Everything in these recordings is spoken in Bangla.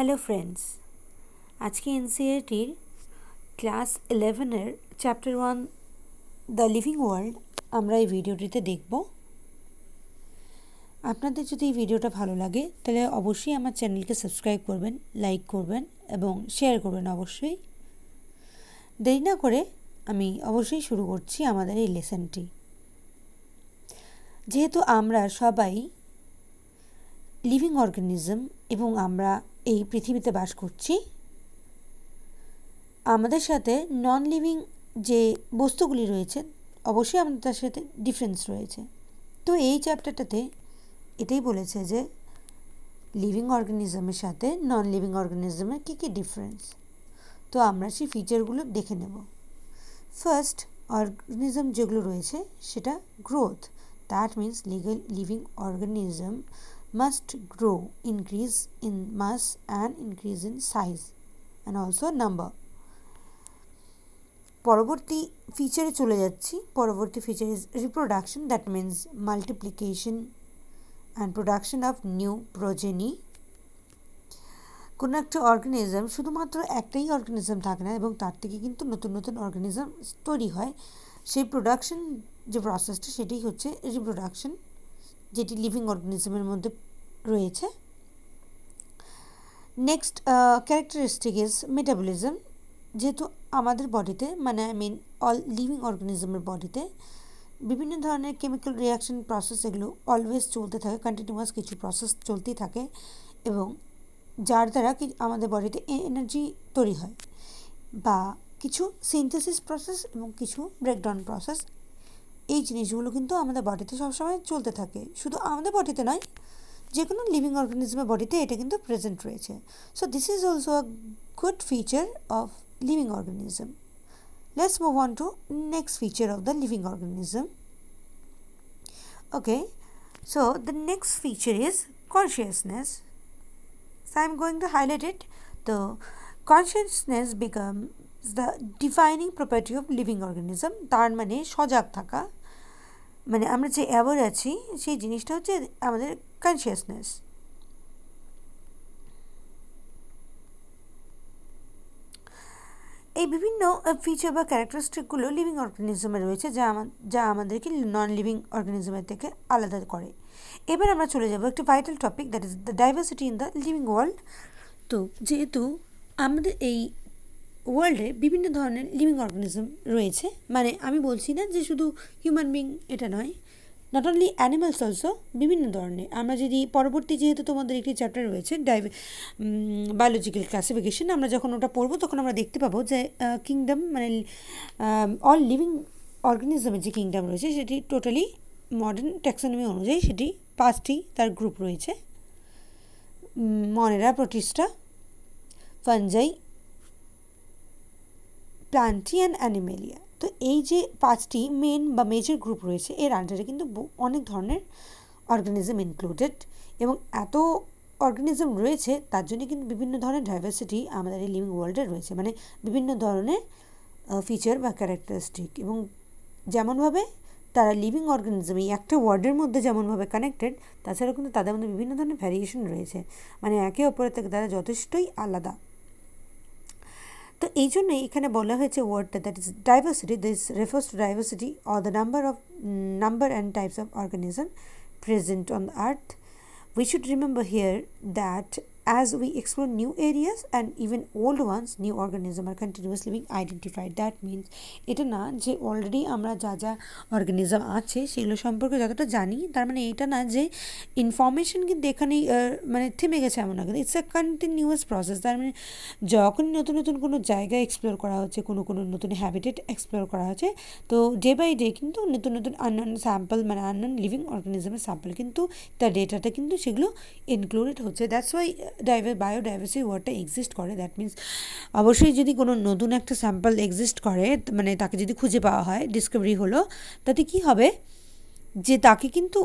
হ্যালো ফ্রেন্ডস, আজকে এনসিইআরটির ক্লাস 11-এর চ্যাপ্টার 1 দ্য লিভিং ওয়ার্ল্ড আমরা এই ভিডিওটিতে দেখব। আপনাদের যদি এই ভিডিওটা ভালো লাগে তাহলে অবশ্যই আমার চ্যানেলকে সাবস্ক্রাইব করবেন, লাইক করবেন এবং শেয়ার করবেন অবশ্যই। দেরি না করে আমি অবশ্যই শুরু করছি আমাদের এই লেসনটি। যেহেতু আমরা সবাই লিভিং অর্গানিজম এবং আমরা এই পৃথিবীতে বাস করছি, আমাদের সাথে নন লিভিং যে বস্তুগুলি রয়েছে অবশ্যই আমাদের তার সাথে ডিফারেন্স রয়েছে। তো এই চ্যাপ্টারটাতে এটাই বলেছে যে লিভিং অর্গানিজমের সাথে নন লিভিং অর্গানিজমের কী কী ডিফারেন্স। তো আমরা সেই ফিচারগুলো দেখে নেব। ফার্স্ট, অর্গানিজম যেগুলো রয়েছে সেটা growth. That means living organism must grow, increase in mass and increase in size and also number. পরবর্তী ফিচারে চলে যাচ্ছি। পরবর্তী feature is reproduction, that means multiplication and production of new progeny. কোনো একটা অর্গানিজম শুধুমাত্র একটাই অর্গানিজম থাকে না এবং তার থেকে কিন্তু নতুন নতুন অর্গানিজম তৈরি হয়। সেই প্রোডাকশন যে প্রসেসটা সেটাই হচ্ছে রিপ্রোডাকশন, যেটি লিভিং অর্গানিজমের মধ্যে রয়েছে। Next characteristic is metabolism. যেহেতু আমাদের বডিতে অল লিভিং অর্গানিজমের বডিতে বিভিন্ন ধরনের কেমিক্যাল রিয়াকশন প্রসেস এগুলো অলওয়েজ চলতে থাকে, কন্টিনিউয়াস কিছু প্রসেস চলতেই থাকে এবং যার দ্বারা আমাদের বডিতে এনার্জি তৈরি হয়, বা কিছু সিনথেসিস প্রসেস এবং কিছু ব্রেকডাউন প্রসেস। এই জিনিসগুলো কিন্তু আমাদের বডিতে সবসময় চলতে থাকে। শুধু আমাদের বডিতে নয়, যে কোনো লিভিং অর্গানিজমের বডিতে এটা কিন্তু প্রেজেন্ট রয়েছে। So this is also a good feature of living organism. Let's move on to next feature of the living organism. Okay, so the next feature is consciousness. So I am going to highlight it. The consciousness becomes the defining property of living organism. তার মানে সজাগ থাকা, মানে আমরা যে অ্যাওয়ার আছি সেই জিনিসটা হচ্ছে আমাদের কনসিয়াসনেস। এই বিভিন্ন ফিচার বা ক্যারেক্টারিস্টিকগুলো লিভিং অর্গানিজমে রয়েছে যা আমাদেরকে নন লিভিং অর্গানিজমের থেকে আলাদা করে। এবার আমরা চলে যাব একটা vital topic, that is the diversity in the living world. তো যেহেতু আমাদের এই ওয়ার্ল্ডে বিভিন্ন ধরনের লিভিং অর্গানিজম রয়েছে, মানে আমি বলছি না যে শুধু হিউম্যান বিং, এটা নয়, নট অনলি অ্যানিমালস অলসো, বিভিন্ন ধরনের। আমরা যদি পরবর্তী, যেহেতু তোমাদের একটি চ্যাপ্টার রয়েছে বায়োলজিক্যাল ক্লাসিফিকেশন, আমরা যখন ওটা পড়বো তখন আমরা দেখতে পাবো যে কিংডম, মানে অল লিভিং অর্গানিজমের যে কিংডম রয়েছে সেটি টোটালি মডার্ন ট্যাক্সোনমি অনুযায়ী সেটি 5টি তার গ্রুপ রয়েছে: Monera, Protista, Fungi, Plantae and Animalia. তো এই যে 5টি মেন বা মেজর গ্রুপ রয়েছে এর আন্ডারে কিন্তু অনেক ধরনের অর্গানিজম ইনক্লুডেড, এবং এত অর্গানিজম রয়েছে তার জন্য কিন্তু বিভিন্ন ধরনের ডাইভার্সিটি আমাদের এই লিভিং ওয়ার্ল্ডে রয়েছে, মানে বিভিন্ন ধরনের ফিচার বা ক্যারেক্টারিস্টিক। এবং যেমনভাবে তারা লিভিং অর্গানিজম এই একটা ওয়ার্ডের মধ্যে যেমনভাবে কানেক্টেড, তাছাড়াও কিন্তু তাদের মধ্যে বিভিন্ন ধরনের ভ্যারিয়েশন রয়েছে, মানে একে অপরের থেকে তারা যথেষ্টই আলাদা। তো এই জন্যই এখানে বলা হয়েছে ওয়ার্ডটা, that is diversity. This refers to diversity or the number and types of organism present on the earth. We should remember here that as we explore new areas and even old ones, new organisms are continuously being identified. That means এটা না যে অলরেডি আমরা যা যা অর্গানিজম আছে সেগুলো সম্পর্কে যতটা জানি, তার মানে এটা না যে ইনফরমেশন কিন্তু এখানেই মানে থেমে গেছে এমন না, কিন্তু ইটস এ কন্টিনিউয়াস প্রসেস। তার মানে যখনই নতুন নতুন কোনো জায়গা এক্সপ্লোর করা হচ্ছে, কোনো নতুন হ্যাবিটেট এক্সপ্লোর করা হচ্ছে, তো ডে বাই ডে কিন্তু নতুন নতুন আননোন স্যাম্পল, মানে আননোন লিভিং অর্গানিজমের স্যাম্পল কিন্তু তার ডেটাটা কিন্তু সেগুলো ইনক্লুডেড হচ্ছে। দ্যাটস ওয়াই বায়োডাইভার্সিটি ওয়ার্ডটা এক্সিস্ট করে। দ্যাট মিন্স অবশ্যই যদি কোনো নতুন একটা স্যাম্পল এক্সিস্ট করে, মানে তাকে যদি খুঁজে পাওয়া হয়, ডিসকভারি হলো, তাতে কি হবে যে তাকে কিন্তু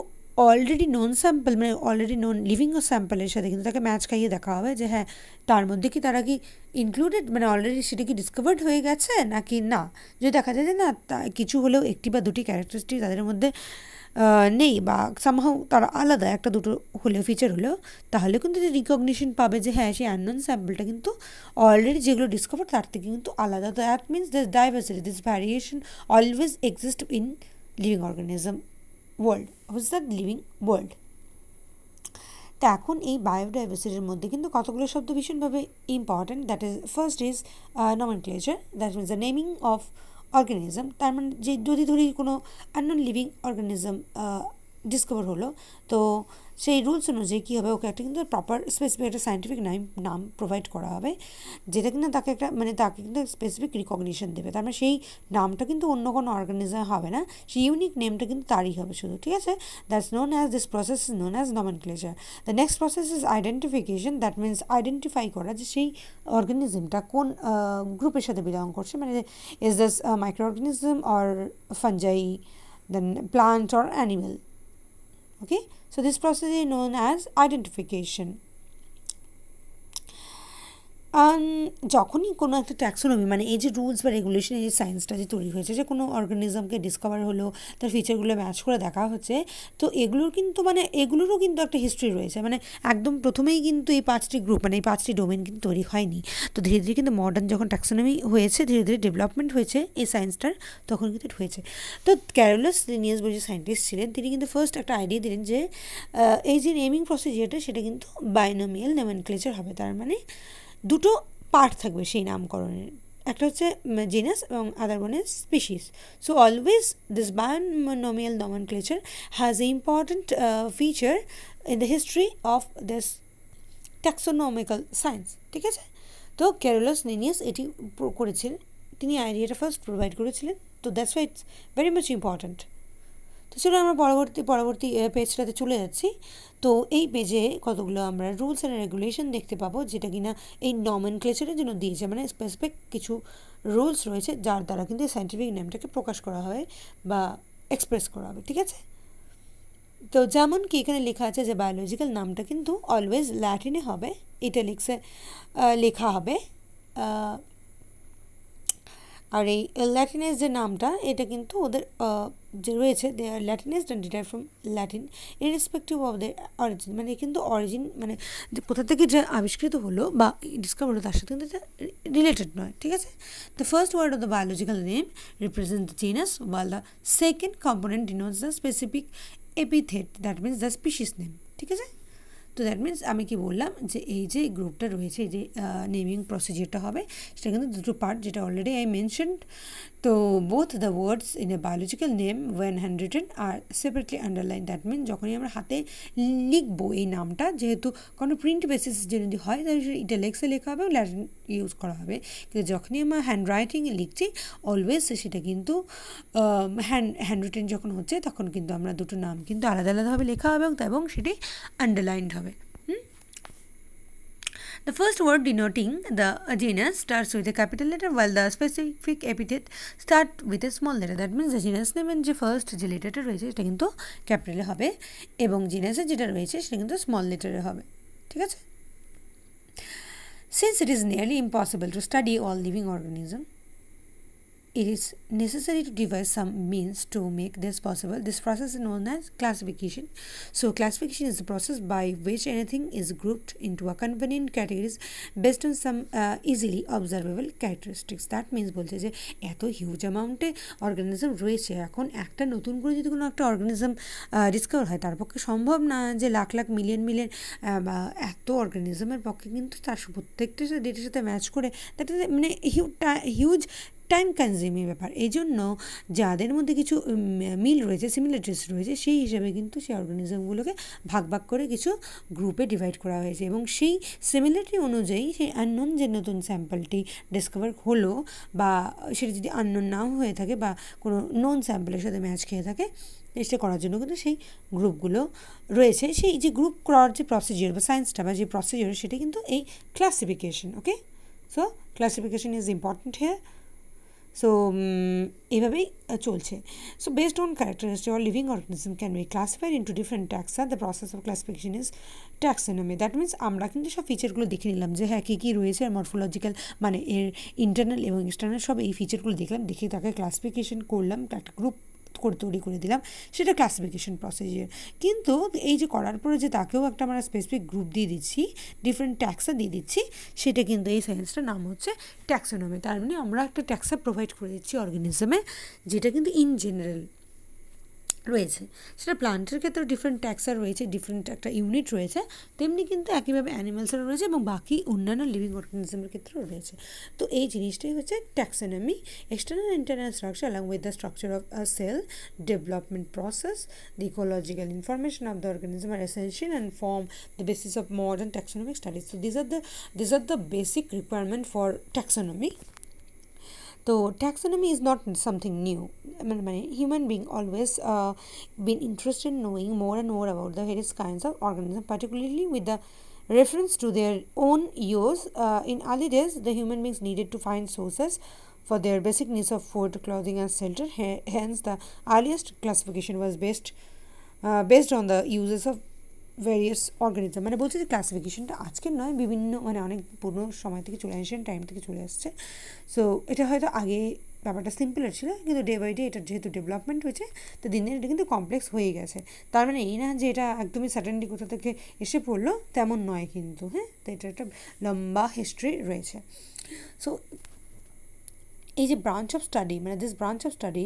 অলরেডি নোন স্যাম্পল, মানে অলরেডি নোন লিভিং স্যাম্পলের সাথে কিন্তু তাকে ম্যাচ খাইয়ে দেখা হবে যে হ্যাঁ তার মধ্যে কি তারা কি ইনক্লুডেড, মানে অলরেডি সেটা কি ডিসকভার্ড হয়ে গেছে নাকি না। যদি দেখা যায় যে না, কিছু হলেও একটি বা দুটি ক্যারেক্টারিস্টিক তাদের মধ্যে নেই বা সামহাউ তারা আলাদা একটা দুটো হলেও ফিচার হলেও তাহলে কিন্তু যে রিকগনিশন পাবে যে হ্যাঁ সেই আননোন স্যাম্পলটা কিন্তু অলরেডি যেগুলো ডিসকভার তার থেকে কিন্তু আলাদা। That means this diversity this variation always exist in living organism world which is the living world. তো এখন এই বায়োডাইভার্সিটির মধ্যে কিন্তু কতগুলো শব্দ ভীষণভাবে important. That is first is nomenclature, that means the naming of organism. তার মানে যে যদি ধরি কোনো আননোন লিভিং অর্গানিজম ডিসকভার হলো, তো সেই রুলস অনুযায়ী কী হবে, ওকে একটা কিন্তু প্রপার স্পেসিফিক একটা সায়েন্টিফিক নাম প্রোভাইড করা হবে, যেটা কিনা তাকে একটা মানে তাকে কিন্তু স্পেসিফিক রিকগনিশন দেবে। তার মানে সেই নামটা কিন্তু অন্য কোনো অর্গানিজম হবে না, সেই ইউনিক নেমটা কিন্তু তারই হবে শুধু, ঠিক আছে। That's known as this process is known as nomenclature. The next process is identification, that means identify করা যে সেই অর্গানিজমটা কোন গ্রুপের সাথে বিলং করছে, মানে is this microorganism or fungi, then plant or animal. Okay, so this process is known as identification. যখনই কোনো একটা ট্যাক্সোনমি মানে এই যে রুলস বা রেগুলেশন, এই যে সায়েন্সটা যে তৈরি হয়েছে, যে কোনো অর্গানিজমকে ডিসকভার হলো, তার ফিচারগুলো ম্যাচ করে দেখা হচ্ছে, তো এগুলোর কিন্তু মানে এগুলোরও কিন্তু একটা হিস্ট্রি রয়েছে। মানে একদম প্রথমেই কিন্তু এই 5টি গ্রুপ মানে এই 5টি ডোমেন কিন্তু তৈরি হয়নি। তো ধীরে ধীরে কিন্তু মডার্ন যখন ট্যাক্সোনমি হয়েছে, ধীরে ধীরে ডেভেলপমেন্ট হয়েছে এই সায়েন্সটার, তখন কিন্তু এটা হয়েছে। তো ক্যারোলাস লিনিয়াস বলে যে সায়েন্টিস্ট ছিলেন, তিনি কিন্তু ফার্স্ট একটা আইডিয়া দিলেন যে এই যে নেমিং প্রসিজিয়ারটা সেটা কিন্তু বাইনোমিয়াল নমেনক্লেচার হবে। তার মানে দুটো পার্ট থাকবে সেই নামকরণের, একটা হচ্ছে জিনাস এবং other one is species. So always this binomial nomenclature has a important feature in the history of this taxonomical science, ঠিক আছে। তো ক্যারোলাস লিনিয়াস এটি করেছিলেন, তিনি আইডিয়াটা ফার্স্ট প্রোভাইড করেছিলেন। তো that's why it's very much important. তো চলো আমরা পরবর্তী পেজটাতে চলে যাচ্ছি। তো এই পেজে কতগুলো আমরা রুলস অ্যান্ড রেগুলেশন দেখতে পাবো, যেটা কিনা এই নমেনক্লেচারের জন্য দিয়েছে, মানে স্পেসিফিক কিছু রুলস রয়েছে যার দ্বারা কিন্তু সায়েন্টিফিক নেমটাকে প্রকাশ করা হবে বা এক্সপ্রেস করা হবে, ঠিক আছে। তো যেমন কি এখানে লেখা আছে যে বায়োলজিক্যাল নামটা কিন্তু অলওয়েজ ল্যাটিনে হবে, ইটালিক্সে লেখা হবে। আর এই ল্যাটিনাইজ যে নামটা এটা কিন্তু ওদের যে রয়েছে they are Latinized and derived from Latin irrespective of the origin. মানে কিন্তু অরিজিন মানে যে কোথা থেকে যে আবিষ্কৃত হলো বা ডিসকভার হলো তার সাথে কিন্তু এটা রিলেটেড নয়, ঠিক আছে। The first word of the biological name represent the genus, while the second component denotes the specific epithet, that means the species name, ঠিক আছে। তো দ্যাট মিনস আমি কি বললাম যে এই যে গ্রুপটা রয়েছে, এই যে নেমিং প্রসিজিয়ারটা হবে, সেটা কিন্তু দুটো পার্ট, যেটা অলরেডি আই মেনশনড। তো both the words in a biological name when hand written are separately underline. That mean যখনই আমরা হাতে লিখবো এই নামটা, যেহেতু কোনো প্রিন্ট বেসিস যদি হয় তাহলে সেটা ইটালিক্সে লেখা হবে, ল্যাটিন ইউজ করা হবে। কিন্তু যখনই আমরা হ্যান্ড রাইটিংয়ে লিখছি অলওয়েজ সেটা কিন্তু হ্যান্ড রিটেন যখন হচ্ছে তখন কিন্তু আমরা দুটো নাম কিন্তু আলাদা আলাদাভাবে লেখা হবে এবং সেটি আন্ডারলাইন্ড হবে। The first word denoting the genus starts with a capital letter, while the specific epithet start with a small letter. That means the genus name and যে ফার্স্ট যে লেটারটা রয়েছে সেটা কিন্তু ক্যাপিটালে হবে এবং জিনাসের যেটা রয়েছে সেটা কিন্তু স্মল লেটারে হবে, ঠিক আছে। Since it is nearly impossible to study all living organisms, it is necessary to devise some means to make this possible. This process is known as classification. So classification is the process by which anything is grouped into a convenient categories based on some easily observable characteristics. That means বলছে যে এত হিউজ অ্যামাউন্টে অর্গানিজম রয়েছে, এখন একটা নতুন করে যদি কোনো একটা অর্গানিজম ডিসকভার হয় তার পক্ষে সম্ভব না যে লাখ লাখ মিলিয়ন বা এত অর্গানিজমের পক্ষে কিন্তু তার প্রত্যেকটা ডেটার সাথে ম্যাচ করে তাতে মানে হিউজ টাইম কনজিউমিং ব্যাপার। এই জন্য যাদের মধ্যে কিছু মিল রয়েছে, সিমিলারিটিস রয়েছে, সেই হিসাবে কিন্তু সেই অর্গানিজমগুলোকে ভাগ করে কিছু গ্রুপে ডিভাইড করা হয়েছে এবং সেই সিমিলারিটি অনুযায়ী সেই আননোন যে নতুন স্যাম্পলটি ডিসকভার হলো বা সেটা যদি আননোন নাও হয়ে থাকে বা কোনো নোন স্যাম্পলের সাথে ম্যাচ খেয়ে থাকে, চেষ্টা করার জন্য কিন্তু সেই গ্রুপগুলো রয়েছে। সেই যে গ্রুপ করার যে প্রসিজিওর বা সায়েন্সটা বা যে প্রসিজিওর সেটা কিন্তু এই classification. Okay, so classification is important here. So এভাবেই চলছে। So based on characteristic or living organism can be classified into different taxa. The process of classification is taxonomy. That means আমরা কিন্তু সব ফিচারগুলো দেখে নিলাম যে হ্যাঁ কী কী রয়েছে, আর মরফোলজিক্যাল মানে এর ইন্টারনাল এবং এক্সটার্নাল সব এই ফিচারগুলো দেখলাম, দেখে তাকে ক্লাসিফিকেশন করলাম, একটা গ্রুপ তৈরি করে দিলাম, সেটা ক্লাসিফিকেশন প্রসিজার। কিন্তু এই যে করার পরে যে তাকেও একটা আমরা স্পেসিফিক গ্রুপ দিয়ে দিচ্ছি, ডিফারেন্ট ট্যাক্সা দিয়ে দিচ্ছি, সেটা কিন্তু এই সায়েন্সটার নাম হচ্ছে ট্যাক্সোনমি। তার মানে আমরা একটা ট্যাক্সা প্রোভাইড করে দিচ্ছি অর্গানিজমে, যেটা কিন্তু ইন জেনারেল রয়েছে। সেটা প্লান্টের ক্ষেত্রে ডিফারেন্ট ট্যাক্সার রয়েছে, ডিফারেন্ট একটা ইউনিট রয়েছে, তেমনি কিন্তু একইভাবে অ্যানিমালসেরও রয়েছে এবং বাকি অন্যান্য লিভিং অর্গানিজমের ক্ষেত্রেও রয়েছে। তো এই জিনিসটাই হচ্ছে taxonomy. External internal structure along with the structure of a cell development process, the ecological information of the organism are essential and form the basis of modern taxonomic studies. So these are the basic requirement for taxonomy. So taxonomy is not something new. I mean, human being always been interested in knowing more and more about the various kinds of organisms, particularly with the reference to their own use. In early days, the human beings needed to find sources for their basic needs of food, clothing, and shelter. Hence, the earliest classification was based on the uses of various organism. মানে বলছে যে ক্লাসিফিকেশনটা আজকের নয়, বিভিন্ন মানে অনেক পুরনো সময় থেকে চলে এনশিয়েন্ট টাইম থেকে চলে আসছে। সো এটা হয়তো আগে ব্যাপারটা সিম্পলের ছিল, কিন্তু ডে বাই ডে এটা যেহেতু ডেভেলপমেন্ট হয়েছে, তো দিন দিন এটা কিন্তু কমপ্লেক্স হয়ে গেছে। তার মানে এই না যে এটা একদমই সাডেনলি কোথা থেকে এসে পড়লো, তেমন নয় কিন্তু। হ্যাঁ, তো এটা একটা লম্বা হিস্ট্রি রয়েছে। সো এই যে ব্রাঞ্চ অফ স্টাডি, মানে this branch of study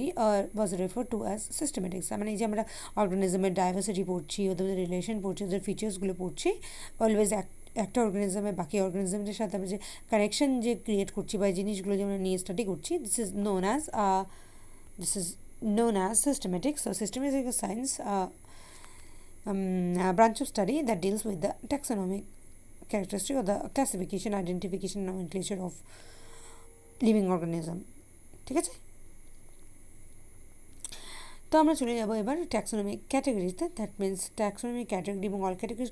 was refer to as systematics. মানে এই যে আমরা অর্গানিজমের ডাইভার্সিটি পড়ছি, ওদের রিলেশন পড়ছি, ওদের ফিচার্সগুলো পড়ছি, অলওয়েজ একটা অর্গানিজমে বাকি অর্গানিজমদের সাথে আমরা যে কানেকশন যে ক্রিয়েট করছি বা জিনিসগুলো যে আমরা নিয়ে স্টাডি করছি, this is known as systematics. So systematic science branch of study that deals with the taxonomic characteristic or the classification, identification, nomenclature of living organism. ঠিক আছে, তো আমরা চলে যাবো এবার ট্যাক্সোনমিক ক্যাটাগরিতে। দ্যাট মিনস ট্যাক্সোনমিক ক্যাটাগরি এবং all categories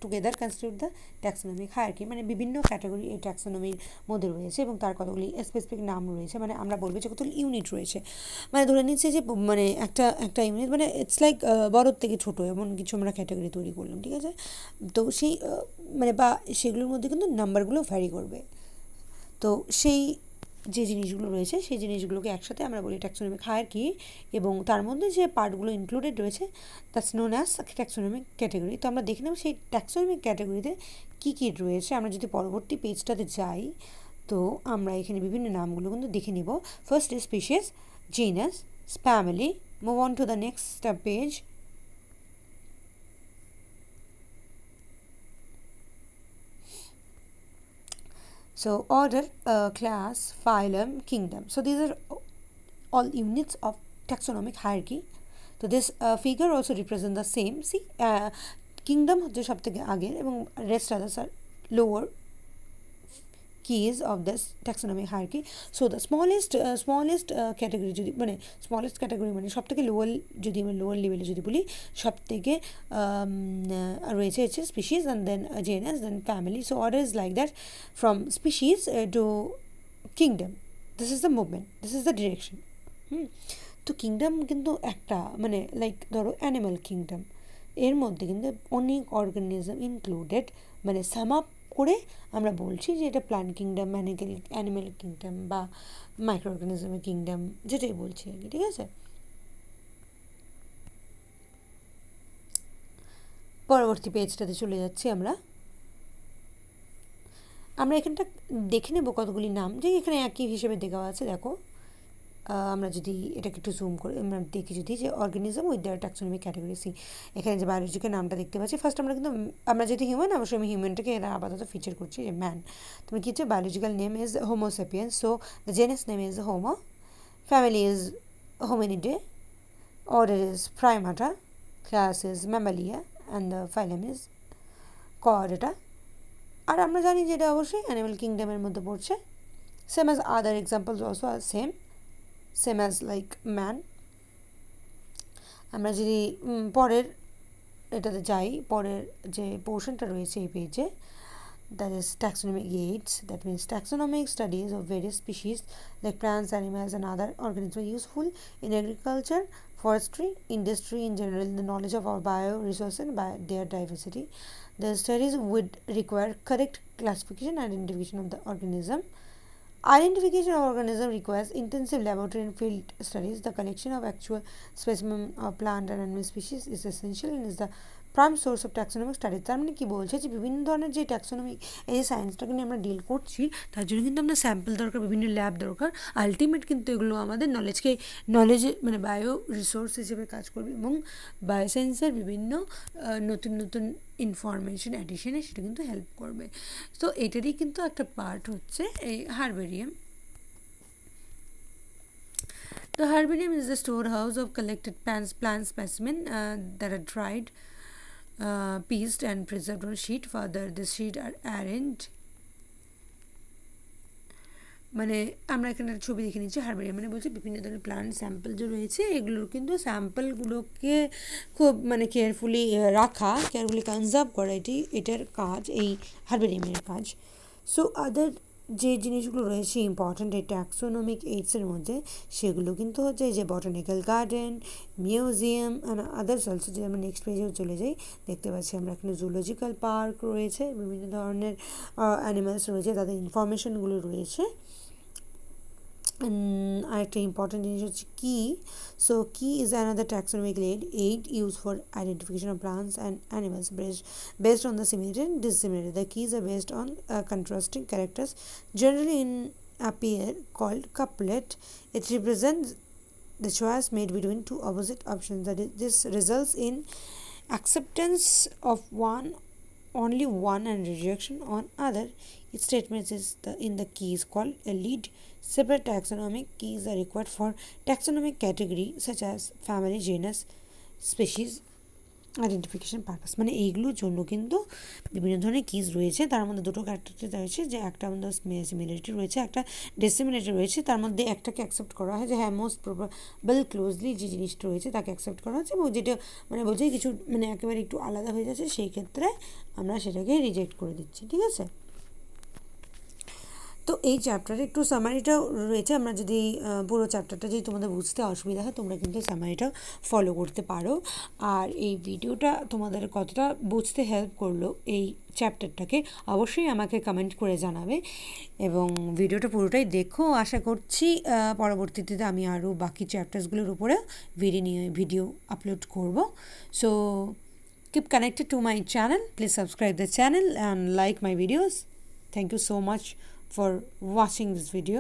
together constitute the taxonomic hierarchy. মানে বিভিন্ন ক্যাটাগরি এই ট্যাক্সোনমির মধ্যে রয়েছে এবং তার কতগুলি স্পেসিফিক নাম রয়েছে। মানে আমরা বলবো যে কতগুলি ইউনিট রয়েছে। মানে ধরে নিচ্ছে যে মানে একটা ইউনিট মানে ইটস লাইক বড়োর থেকে ছোটো এমন কিছু আমরা ক্যাটাগরি তৈরি করলাম। ঠিক আছে, তো সেই মানে বা সেগুলোর মধ্যে কিন্তু নাম্বারগুলো ভ্যারি করবে। তো সেই যে জিনিসগুলো রয়েছে সেই জিনিসগুলোকে একসাথে আমরা বলি ট্যাক্সোনমিক হায়ারার্কি, এবং তার মধ্যে যে পার্টগুলো ইনক্লুডেড রয়েছে that's known as taxonomic category. তো আমরা দেখে নেব সেই ট্যাক্সোনমিক ক্যাটাগরিতে কী কী রয়েছে। আমরা যদি পরবর্তী পেজটাতে যাই, তো আমরা এখানে বিভিন্ন নামগুলো কিন্তু দেখে নেব। First is species, genius, family. Move on to the next page. So order, class, phylum, kingdom. So these are all units of taxonomic hierarchy. So this figure also represent the same. See, kingdom হচ্ছে সবথেকে আগে এবং rest others are lower keys of this taxonomic hierarchy. So the smallest category যদি মানে smallest category মানে সবথেকে লোয়ার, যদি আমরা লোয়ার লেভেলে যদি বলি, সবথেকে রয়েছে হচ্ছে species and then genus, then family. So order is like that from species to kingdom. This is the movement, this is the direction. তো কিংডম কিন্তু একটা মানে লাইক ধরো অ্যানিম্যাল কিংডম, এর মধ্যে কিন্তু অনেক অর্গানিজম ইনক্লুডেড। মানে সাম আপ করে আমরা বলছি যে এটা প্ল্যান্ট কিংডম, অ্যানিম্যাল কিংডম বা মাইক্রো অর্গানিজমের কিংডম, যেটাই বলছি আর কি। ঠিক আছে, পরবর্তী পেজটাতে চলে যাচ্ছি আমরা এখানটা দেখে নেব কতগুলি নাম যে এখানে একই হিসেবে দেওয়া আছে। দেখো, আমরা যদি এটাকে একটু জুম করে আমরা দেখি যদি যে organism with their taxonomic category. See এখানে যে বায়োলজিক্যাল নামটা দেখতে পাচ্ছি, ফার্স্ট আমরা যেহেতু হিউম্যান, অবশ্যই আমি হিউম্যানটাকে এরা আপাতত ফিচার করছি যে ম্যান। তুমি কি হচ্ছে, biological name is Homo sapiens, so the genus name is Homo, family is Hominidae, order is Primata, class is Mammalia and the phylum is Chordata. আর আমরা জানি যে এটা অবশ্যই অ্যানিম্যাল কিংডমের মধ্যে পড়ছে। Same as other examples also আর সেম অ্যাজ লাইক ম্যান। আমরা যদি পরের এটাতে যাই, পরের যে পোর্শনটা রয়েছে এই পেজে, that is taxonomic aids. That means taxonomic studies of various species like plants, animals and other organisms are useful in agriculture, forestry, industry in general, the knowledge of our bioresources and their diversity. The studies would require correct classification and identification of the organism Identification of organism requires intensive laboratory and field studies. The collection of actual specimen of plant and animal species is essential and is the prime source of taxonomic studies. তার মানে কি বলছে যে বিভিন্ন ধরনের যে ট্যাক্সোনমিক এই যে সায়েন্সটাকে নিয়ে আমরা ডিল করছি তার জন্য কিন্তু আমরা স্যাম্পল দরকার, বিভিন্ন ল্যাব দরকার। আলটিমেট কিন্তু এগুলো আমাদের নলেজে মানে বায়ো রিসোর্স হিসেবে কাজ করবে এবং বায়োসায়েন্সের বিভিন্ন নতুন নতুন ইনফরমেশন অ্যাডিশনে সেটা কিন্তু হেল্প করবে। তো এটারই কিন্তু একটা পার্ট হচ্ছে এই herbarium. The herbarium is the storehouse of collected plant specimen that are dried, pieced and preserved on sheet. Further, the sheet are arranged মানে আমরা এখানে একটা ছবি দেখে নিচ্ছি। হারবেরিয়াম মানে বলছে বিভিন্ন ধরনের প্লান্ট স্যাম্পল যে রয়েছে এগুলোর কিন্তু স্যাম্পলগুলোকে খুব মানে কেয়ারফুলি রাখা, কেয়ারফুলি কনজার্ভ করা এটার কাজ, এই হারবেরিয়ামের কাজ। সো আদার যে জিনিসগুলো রয়েছে ইম্পর্ট্যান্ট এই ট্যাক্সোনমিক এইডসের মধ্যে সেগুলো কিন্তু হচ্ছে যে botanical garden, museum and others also. যে আমরা নেক্সট পেজেও চলে যাই, দেখতে পাচ্ছি আমরা এখানে জুলজিক্যাল পার্ক রয়েছে, বিভিন্ন ধরনের অ্যানিমালস রয়েছে, তাদের ইনফরমেশনগুলো রয়েছে। আরেকটা ইম্পর্টেন্ট জিনিস হচ্ছে কি, সো কি is another taxonomic aid used for identification of plants and animals based on the similarity and dissimilarity. The keys are based on contrasting characters generally in a pair called couplet. It represents the choice made between two opposite options. That is, this results in acceptance of only one and rejection on other. Its statements is in the key is called a lead. Separate taxonomic keys are required for taxonomic category such as family, genus, species identification purpose. মানে এইগুলোর জন্য কিন্তু বিভিন্ন ধরনের কিজ রয়েছে, তার মধ্যে দুটো ক্যারেক্টারিস্টিক রয়েছে, যে একটা আমাদের সিমিলারিটি রয়েছে, একটা ডিসিমিলারিটি রয়েছে। তার মধ্যে একটাকে অ্যাকসেপ্ট করা হয় যে হ্যাঁ মোস্ট প্রবাবল ক্লোজলি যে জিনিসটা রয়েছে তাকে অ্যাকসেপ্ট করা হচ্ছে, এবং যেটা মানে বলছে কিছু মানে একেবারে একটু আলাদা হয়ে যাচ্ছে সেই ক্ষেত্রে আমরা সেটাকে রিজেক্ট করে দিচ্ছি। ঠিক আছে, তো এই চ্যাপ্টারে একটু সামারিটাও রয়েছে। আমরা যদি পুরো চ্যাপ্টারটা যদি তোমাদের বুঝতে অসুবিধা হয় তোমরা কিন্তু সামারিটা ফলো করতে পারো। আর এই ভিডিওটা তোমাদের কতটা বুঝতে হেল্প করলো এই চ্যাপ্টারটাকে অবশ্যই আমাকে কমেন্ট করে জানাবে, এবং ভিডিওটা পুরোটাই দেখো। আশা করছি পরবর্তীতে আমি আরও বাকি চ্যাপ্টার্সগুলোর উপরে ভিডিও আপলোড করব। So keep connected to my channel. Please subscribe the channel and like my videos. Thank you so much for watching this video.